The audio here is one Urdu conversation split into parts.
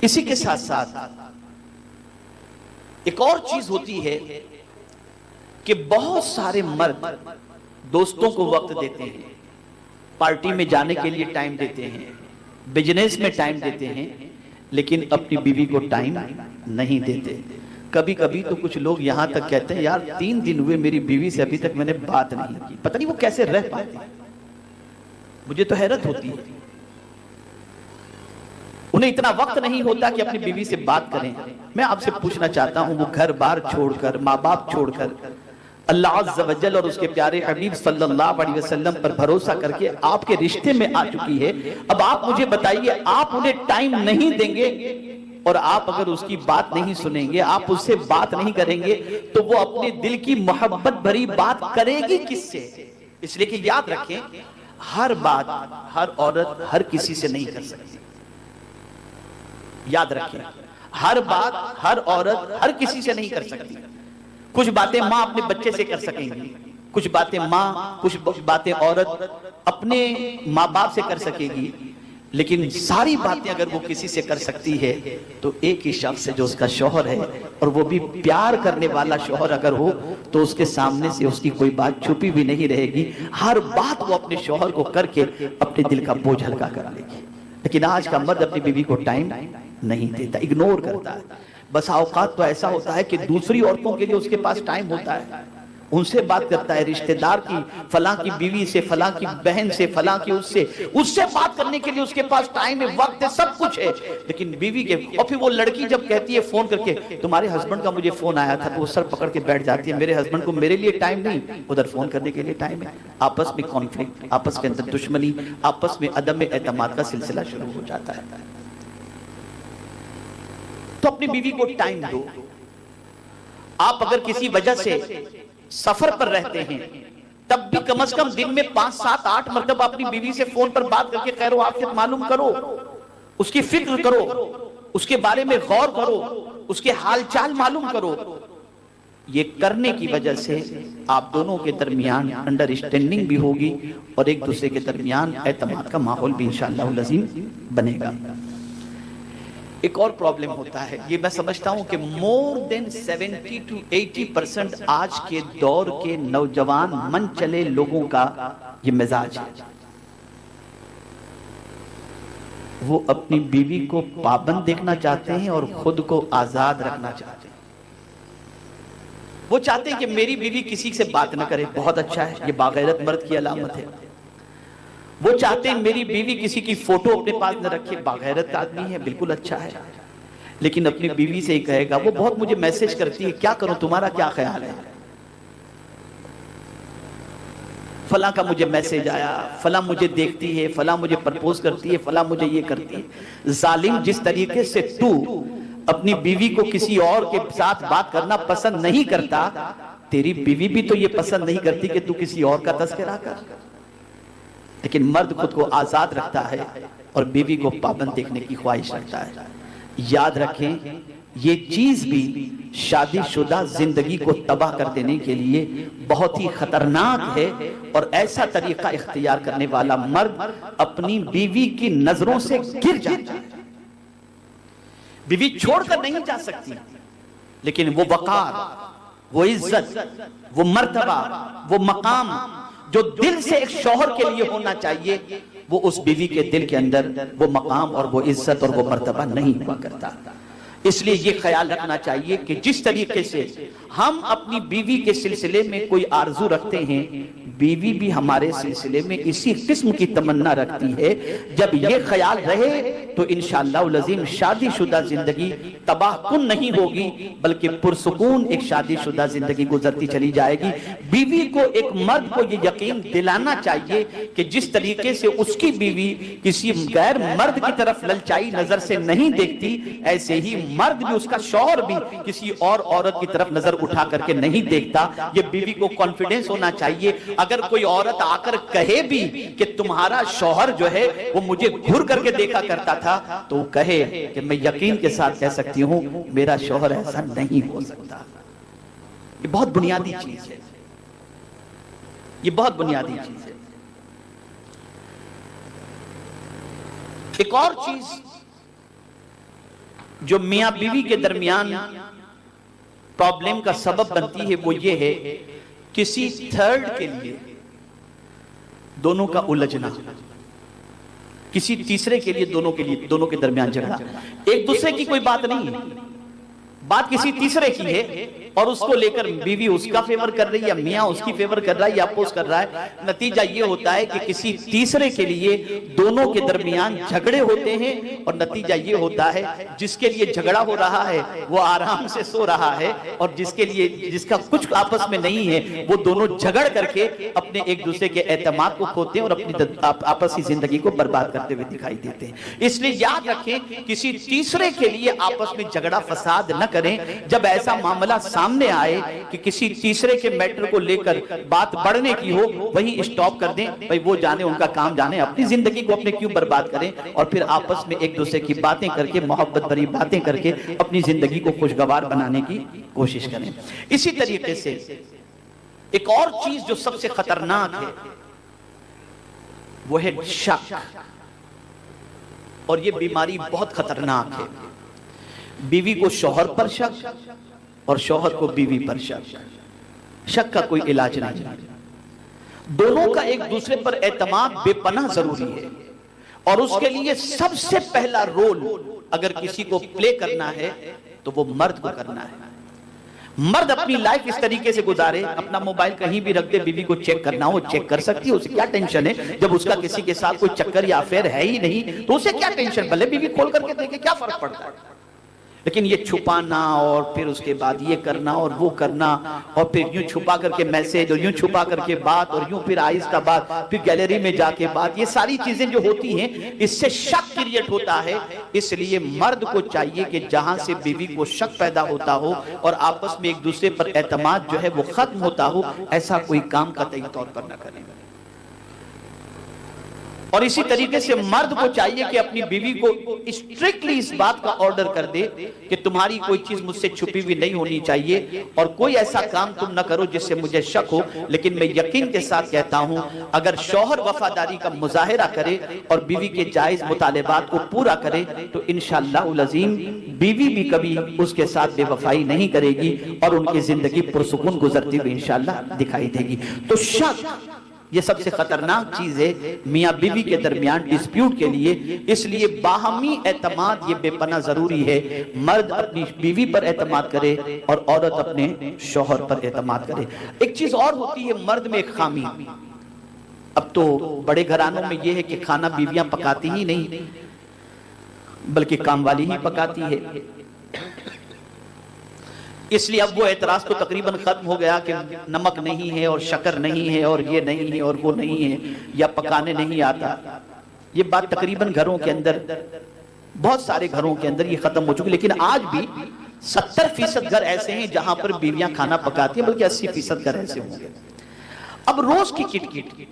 اسی کے ساتھ ساتھ ایک اور چیز ہوتی ہے کہ بہت سارے مرد دوستوں کو وقت دیتے ہیں، پارٹی میں جانے کے لیے ٹائم دیتے ہیں، بزنس میں ٹائم دیتے ہیں، لیکن اپنی بیوی کو ٹائم نہیں دیتے۔ کبھی کبھی تو کچھ لوگ یہاں تک کہتے ہیں یار 3 دن ہوئے میری بیوی سے ابھی تک میں نے بات نہیں کی، پتہ نہیں وہ کیسے رہ پاتے ہیں۔ مجھے تو حیرت ہوتی ہے، انہیں اتنا وقت نہیں ہوتا کہ اپنی بیوی سے بات کریں۔ میں آپ سے پوچھنا چاہتا ہوں، وہ گھر بار چھوڑ کر، ماں باپ چھوڑ کر، اللہ عز و جل اور اس کے پیارے حبیب صلی اللہ علیہ وسلم پر بھروسہ کر کے آپ کے رشتے میں آ چکی ہے، اب آپ مجھے بتائیے، آپ انہیں ٹائم نہیں دیں گے اور آپ اگر اس کی بات نہیں سنیں گے، آپ اس سے بات نہیں کریں گے، تو وہ اپنے دل کی محبت بھری بات کرے گی کس سے؟ اس لیے کہ یاد رکھیں، ہر بات ہر عورت ہر کسی سے نہیں کر سکتی۔ یاد رکھیں، ہر بات ہر عورت ہر کسی سے نہیں کر سکتی۔ کچھ باتیں ماں اپنے بچے سے کر سکیں گی، کچھ باتیں ماں، کچھ باتیں عورت اپنے ماں باپ سے کر سکے گی، لیکن ساری باتیں اگر وہ کسی سے کر سکتی ہے تو ایک ہی شخص ہے جو اس کا شوہر ہے، اور وہ بھی پیار کرنے والا شوہر اگر ہو تو اس کے سامنے سے اس کی کوئی بات چھپی بھی نہیں رہے گی، ہر بات وہ اپنے شوہر کو کر کے اپنے دل کا بوجھ ہلکا کر لے گی۔ لیکن آج کا مرد اپنی بیوی کو ٹائم نہیں دیتا، اگنور کرتا ہے۔ بس اوقات تو ایسا ہوتا ہے کہ دوسری عورتوں کے لیے اس کے پاس ٹائم ہوتا ہے، ان سے بات کرتا ہے، رشتہ دار کی، فلاں کی بیوی سے، فلاں کی بہن سے، فلاں کی اس سے بات کرنے کے لیے اس کے پاس ٹائم ہے، وقت ہے، سب کچھ ہے، لیکن بیوی کے، اور پھر وہ لڑکی جب کہتی ہے فون کر کے تمہارے ہسبینڈ کا مجھے فون آیا تھا، تو وہ سر پکڑ کے بیٹھ جاتی ہے، میرے ہسبینڈ کو میرے لیے ٹائم نہیں، ادھر فون کرنے کے لیے ٹائم ہے۔ آپس میں کانفلکٹ، آپس کے اندر دشمنی، آپس میں عدم اعتماد کا سلسلہ شروع ہو جاتا ہے۔ تو اپنی بیوی کو ٹائم دو۔ آپ اگر کسی وجہ سے سفر پر رہتے ہیں تب بھی کم از کم دن میں 5 7 8 مرتبہ اپنی بیوی سے فون پر بات کر کے خیر و عافیت معلوم کرو، اس کی فکر کرو، اس کے بارے میں غور کرو، اس کے حال چال معلوم کرو۔ یہ کرنے کی وجہ سے آپ دونوں کے درمیان انڈرسٹینڈنگ بھی ہوگی اور ایک دوسرے کے درمیان اعتماد کا ماحول بھی انشاءاللہ العظیم بنے گا۔ ایک اور پرابلم ہوتا ہے، یہ میں سمجھتا ہوں کہ more than 70 to 80% آج کے دور کے نوجوان من چلے لوگوں کا یہ مزاج ہے، وہ اپنی بیوی کو پابند دیکھنا چاہتے ہیں اور خود کو آزاد رکھنا چاہتے ہیں۔ وہ چاہتے ہیں کہ میری بیوی کسی سے بات نہ کرے، بہت اچھا ہے، یہ باغیرت مرد کی علامت ہے۔ وہ چاہتے ہیں میری بیوی کسی کی فوٹو اپنے پاس نہ رکھے، باغیرت آدمی ہے، بالکل اچھا ہے، لیکن اپنی بیوی سے ہی کہے گا وہ بہت مجھے میسج کرتی ہے، کیا کروں، تمہارا کیا خیال ہے؟ فلاں کا مجھے میسج آیا، فلاں مجھے دیکھتی ہے، فلاں مجھے پرپوز کرتی ہے، فلاں مجھے یہ کرتی ہے۔ ظالم، جس طریقے سے تو اپنی بیوی کو کسی اور کے ساتھ بات کرنا پسند نہیں کرتا، تیری بیوی بھی تو یہ پسند نہیں کرتی کہ تو کسی اور کا تذکرہ کر۔ لیکن مرد خود کو آزاد رکھتا ہے اور بیوی کو پابند دیکھنے کی خواہش رکھتا ہے۔ یاد رکھیں، یہ چیز بھی شادی شدہ زندگی کو تباہ کر دینے کے لیے بہت ہی خطرناک ہے، اور ایسا طریقہ اختیار کرنے والا مرد اپنی بیوی کی نظروں سے گر جاتا ہے۔ بیوی چھوڑ کر نہیں جا سکتی، لیکن وہ وقار، وہ عزت، وہ مرتبہ، وہ مقام جو دل سے ایک شوہر کے لیے ہونا چاہیے، وہ اس بیوی کے دل کے اندر وہ مقام اور وہ عزت اور وہ مرتبہ نہیں ہوا کرتا۔ اس لیے یہ خیال رکھنا چاہیے کہ جس طریقے سے ہم اپنی بیوی کے سلسلے میں کوئی آرزو رکھتے ہیں، بیوی بھی ہمارے سلسلے میں اسی قسم کی تمنا رکھتی ہے۔ جب یہ خیال رہے تو انشاءاللہ العظیم شادی شدہ زندگی تباہ کن نہیں ہوگی، بلکہ پرسکون ایک شادی شدہ زندگی گزرتی چلی جائے گی۔ بیوی کو، ایک مرد کو یہ یقین دلانا چاہیے کہ جس طریقے سے اس کی بیوی کسی غیر مرد کی طرف للچائی نظر سے نہیں دیکھتی، ایسے ہی مرد بھی، اس کا شوہر بھی کسی اور عورت کی طرف نظر اٹھا کر کے نہیں دیکھتا۔ یہ بیوی کو کانفیڈنس ہونا چاہیے، اگر کوئی عورت آ کر کہے بھی کہ تمہارا شوہر جو ہے وہ مجھے گھر کر کے دیکھا کرتا تھا، تو وہ کہے کہ میں یقین کے ساتھ کہہ سکتی ہوں میرا شوہر ایسا نہیں ہو سکتا۔ یہ بہت بنیادی چیز ہے، یہ بہت بنیادی چیز ہے۔ ایک اور چیز جو میاں بیوی کے درمیان پرابلم کا سبب بنتی ہے وہ یہ ہے کسی تھرڈ کے لیے دونوں کا الجھنا، کسی تیسرے کے لیے دونوں کے درمیان جھگڑا۔ ایک دوسرے کی کوئی بات نہیں ہے، بات کسی تیسرے کی ہے اور اس کو لے کر بیوی اس کا فیور کر رہی ہے یا میاں اس کی فیور کر رہا ہے یا اپوز کر رہا ہے۔ نتیجہ یہ ہوتا ہے کہ کسی تیسرے کے لیے دونوں کے درمیان جھگڑے ہوتے ہیں اور نتیجہ یہ ہوتا ہے جس کے لیے جھگڑا ہو رہا ہے وہ آرام سے سو رہا ہے، اور جس کا کچھ آپس میں نہیں ہے وہ دونوں جھگڑ کر کے اپنے ایک دوسرے کے اعتماد کو کھوتے ہیں اور اپنی آپسی زندگی کو برباد کرتے ہوئے دکھائی دیتے ہیں۔ اس لیے یاد رکھیں کسی تیسرے کے لیے آپس میں جھگڑا فساد نہ کریں۔ جب ایسا معاملہ سامنے آئے کہ کسی تیسرے کے میٹر کو لے کر بات بڑھنے کی ہو، وہیں اسٹاپ کر دیں، بھئی وہ جانے ان کا کام جانے، اپنی زندگی کو اپنے کیوں برباد کریں، اور پھر آپس میں ایک دوسرے کی باتیں کر کے محبت بھری باتیں کر کے اپنی زندگی کو خوشگوار بنانے کی کوشش کریں۔ اسی طریقے سے ایک اور چیز جو سب سے خطرناک ہے وہ ہے شک، اور یہ بیماری بہت خطرناک ہے۔ بیوی کو شوہر پر شک اور شوہر کو بیوی پر شک۔ شک کا کوئی علاج نہیں، دونوں کا ایک دوسرے پر اعتماد بے پناہ ضروری ہے، اور اس کے لیے سب سے پہلا رول اگر کسی کو پلے کرنا ہے تو وہ مرد کو کرنا ہے۔ مرد اپنی لائف اس طریقے سے گزارے، اپنا موبائل کہیں بھی رکھ دے، بیوی کو چیک کرنا ہو چیک کر سکتی ہے، اسے کیا ٹینشن ہے؟ جب اس کا کسی کے ساتھ کوئی چکر یا افیئر ہے ہی نہیں تو اسے کیا ٹینشن؟ بھلے بیوی کھول کر کے دیکھے، کیا فرق پڑتا ہے؟ لیکن یہ چھپانا اور پھر اس کے بعد یہ کرنا اور وہ کرنا، اور پھر یوں چھپا کر کے میسیج اور یوں چھپا کر کے بات اور یوں پھر آہستہ بات، پھر گیلری میں جا کے بات، یہ ساری چیزیں جو ہوتی ہیں اس سے شک کریٹ ہوتا ہے۔ اس لیے مرد کو چاہیے کہ جہاں سے بیوی کو شک پیدا ہوتا ہو اور آپس میں ایک دوسرے پر اعتماد جو ہے وہ ختم ہوتا ہو، ایسا کوئی کام قطعی طور پر نہ کریں۔ اور اسی طریقے سے مرد کو چاہیے کہ اپنی بیوی کو اسٹرکٹلی اس بات کا آرڈر کر دے کہ تمہاری کوئی چیز مجھ سے چھپی ہوئی نہیں ہونی چاہیے، اور کوئی ایسا کام تم نہ کرو جس سے مجھے شک ہو۔ لیکن میں یقین کے ساتھ کہتا ہوں اگر شوہر وفاداری کا مظاہرہ کرے اور بیوی کے جائز مطالبات کو پورا کرے تو انشاءاللہ العظیم بیوی بھی کبھی اس کے ساتھ بے وفائی نہیں کرے گی اور ان کی زندگی پرسکون گزرتی ہوئی انشاءاللہ دکھائی دے گی۔ تو شک یہ سب سے خطرناک چیز ہے میاں بیوی کے درمیان ڈسپیوٹ کے لیے، اس لیے باہمی اعتماد یہ بے پناہ ضروری ہے۔ مرد اپنی بیوی پر اعتماد کرے اور عورت اپنے شوہر پر اعتماد کرے۔ ایک چیز اور ہوتی ہے مرد میں ایک خامی، اب تو بڑے گھرانوں میں یہ ہے کہ کھانا بیویاں پکاتی ہی نہیں بلکہ کام والی ہی پکاتی ہے، اس لیے اب وہ اعتراض تو تقریباً ختم ہو گیا کہ نمک نہیں ہے اور شکر نہیں ہے اور یہ نہیں ہے اور وہ نہیں ہے یا پکانے نہیں آتا۔ یہ بات تقریباً گھروں کے اندر، بہت سارے گھروں کے اندر یہ ختم ہو چکی، لیکن آج بھی 70% گھر ایسے ہیں جہاں پر بیویاں کھانا پکاتی ہیں، بلکہ 80% گھر ایسے ہوں گے۔ اب روز کی کٹ کٹ،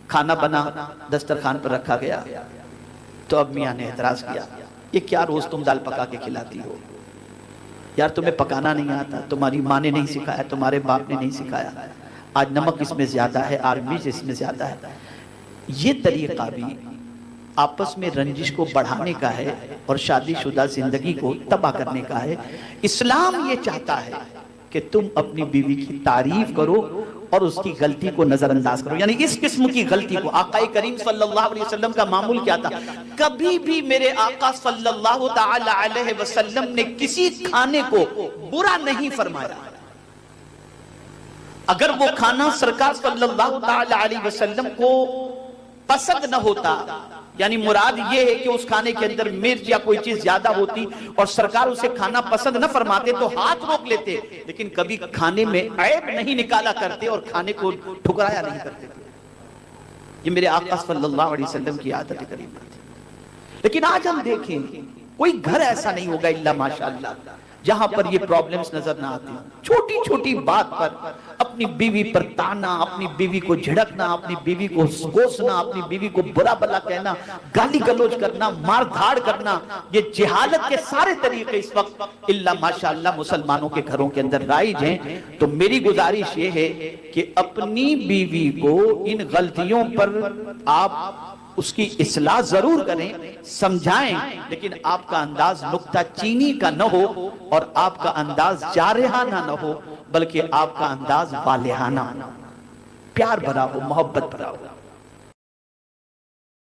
کھانا بنا دسترخوان پر رکھا گیا تو اب میاں نے اعتراض کیا، یہ کیا روز تم دال پکا کے کھلاتی ہو؟ یار تمہیں پکانا نہیں آتا، تمہاری ماں نے نہیں سکھایا، تمہارے باپ نے نہیں سکھایا، آج نمک اس میں زیادہ ہے، مرچ اس میں زیادہ ہے۔ یہ طریقہ بھی آپس میں رنجش کو بڑھانے کا ہے اور شادی شدہ زندگی کو تباہ کرنے کا ہے۔ اسلام یہ چاہتا ہے کہ تم اپنی بیوی کی تعریف کرو اور اس کی غلطی کو نظر انداز کرو، یعنی اس قسم کی غلطی کو۔ آقا کریم صلی اللہ علیہ وسلم کا معمول کیا تھا؟ کبھی بھی میرے آقا صلی اللہ تعالی علیہ وسلم نے کسی کھانے کو برا نہیں فرمایا۔ اگر وہ کھانا سرکار صلی اللہ تعالی علیہ وسلم کو پسند نہ ہوتا، یعنی مراد یہ ہے کہ اس کھانے کے اندر مرچ یا کوئی چیز زیادہ ہوتی اور سرکار اسے کھانا پسند نہ فرماتے تو ہاتھ روک لیتے، لیکن کبھی کھانے میں عیب نہیں نکالا کرتے اور کھانے کو ٹھکرایا نہیں کرتے۔ یہ میرے آقا صلی اللہ علیہ وسلم کی عادت کریمہ تھی۔ لیکن آج ہم دیکھیں کوئی گھر ایسا نہیں ہوگا الا ماشاءاللہ جہاں پر یہ پرابلمز نظر نہ آتی، چھوٹی چھوٹی بات پر اپنی بیوی پر تانا، اپنی بیوی کو جھڑکنا، اپنی بیوی کو کوسنا، اپنی بیوی کو برا بلا کہنا، گالی گلوچ کرنا، مار دھاڑ کرنا، یہ جہالت کے سارے طریقے اس وقت الا ماشاءاللہ مسلمانوں کے گھروں کے اندر رائج ہیں۔ تو میری گزارش یہ ہے کہ اپنی بیوی کو ان غلطیوں پر آپ اس کی اصلاح ضرور کریں، سمجھائیں، لیکن آپ کا انداز نکتہ چینی کا نہ ہو اور آپ کا انداز جارحانہ نہ ہو، بلکہ آپ کا انداز والہانہ، پیار بھرا ہو، محبت بھرا ہو۔